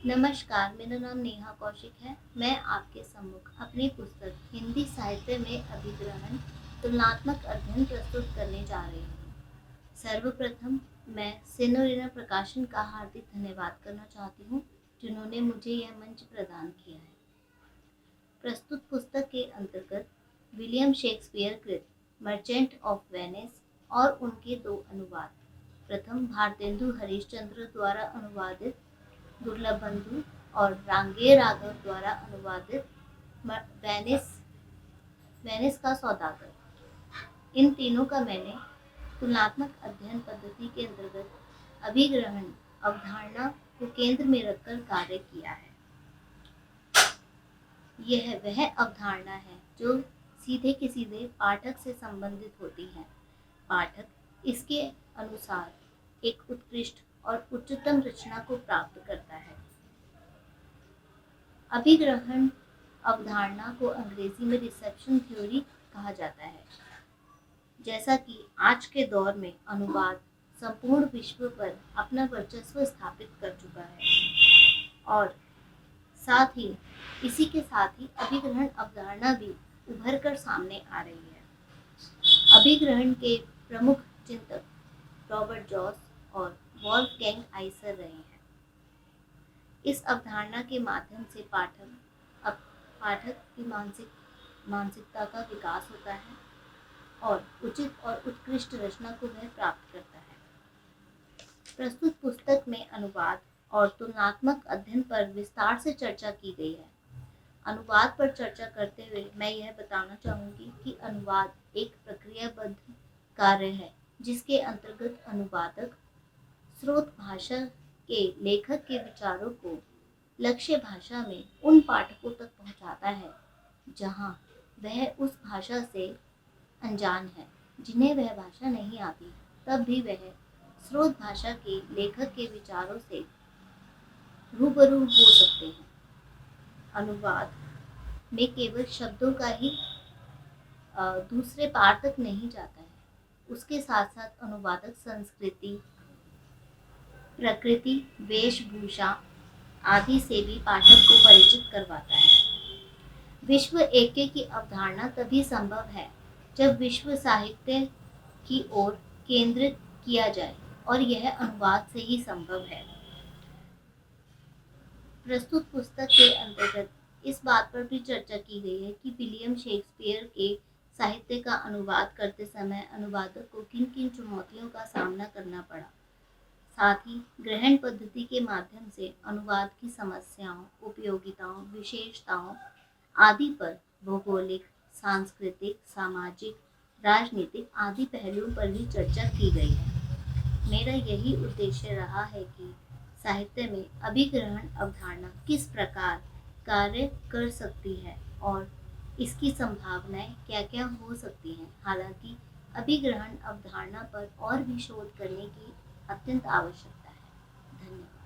नमस्कार, मेरा नाम नेहा कौशिक है। मैं आपके सम्मुख अपनी पुस्तक हिंदी साहित्य में अभिग्रहण तुलनात्मक अध्ययन प्रस्तुत करने जा रही हूँ। सर्वप्रथम मैं सिनोरिना प्रकाशन का हार्दिक धन्यवाद करना चाहती हूँ, जिन्होंने मुझे यह मंच प्रदान किया है। प्रस्तुत पुस्तक के अंतर्गत विलियम शेक्सपियर कृत मर्चेंट ऑफ वेनिस और उनके दो अनुवाद, प्रथम भारतेंदु हरिश्चंद्र द्वारा अनुवादित दुर्लभ बंधु और रांगे राघव द्वारा अनुवादित वेनिस वेनिस का सौदागर, इन तीनों का मैंने तुलनात्मक अध्ययन पद्धति के अंतर्गत अभिग्रहण अवधारणा को केंद्र में रखकर कार्य किया है। यह वह अवधारणा है जो सीधे के सीधे पाठक से संबंधित होती है। पाठक इसके अनुसार एक उत्कृष्ट और उच्चतम रचना को प्राप्त करता है। अभिग्रहण अवधारणा को अंग्रेजी में रिसेप्शन थ्योरी कहा जाता है। जैसा कि आज के दौर में अनुवाद संपूर्ण विश्व पर अपना वर्चस्व स्थापित कर चुका है और साथ ही इसी के साथ ही अभिग्रहण अवधारणा भी उभर कर सामने आ रही है। अभिग्रहण के प्रमुख चिंतक रॉबर्ट जॉस और वॉल्फगैंग आइसर रहे हैं। इस अवधारणा के माध्यम से पाठक की मानसिकता का विकास होता है और उचित और उत्कृष्ट रचना को वह प्राप्त करता है। प्रस्तुत पुस्तक में अनुवाद और तुलनात्मक अध्ययन पर विस्तार से चर्चा की गई है। अनुवाद पर चर्चा करते हुए मैं यह बताना चाहूँगी कि अनुवाद एक प्रक्रियाबद्ध कार्य है, जिसके अंतर्गत अनुवादक स्रोत भाषा के लेखक के विचारों को लक्ष्य भाषा में उन पाठकों तक पहुंचाता है जहां वह उस भाषा से अनजान है, जिन्हें वह भाषा नहीं आती, तब भी वह स्रोत भाषा के लेखक के विचारों से रूबरू हो सकते हैं। अनुवाद में केवल शब्दों का ही दूसरे पार तक नहीं जाता है, उसके साथ साथ अनुवादक संस्कृति, प्रकृति, वेशभूषा आदि से भी पाठक को परिचित करवाता है। विश्व ऐक्य की अवधारणा तभी संभव है जब विश्व साहित्य की ओर केंद्रित किया जाए, और यह अनुवाद से ही संभव है। प्रस्तुत पुस्तक के अंतर्गत इस बात पर भी चर्चा की गई है कि विलियम शेक्सपियर के साहित्य का अनुवाद करते समय अनुवादक को किन किन चुनौतियों का सामना करना पड़ा। साथ ही ग्रहण पद्धति के माध्यम से अनुवाद की समस्याओं, उपयोगिताओं, विशेषताओं आदि पर भौगोलिक, सांस्कृतिक, सामाजिक, राजनीतिक आदि पहलुओं पर भी चर्चा की गई है। मेरा यही उद्देश्य रहा है कि साहित्य में अभिग्रहण अवधारणा किस प्रकार कार्य कर सकती है और इसकी संभावनाएं क्या क्या हो सकती हैं। हालांकि अभिग्रहण अवधारणा पर और भी शोध करने की अत्यंत आवश्यकता है। धन्यवाद।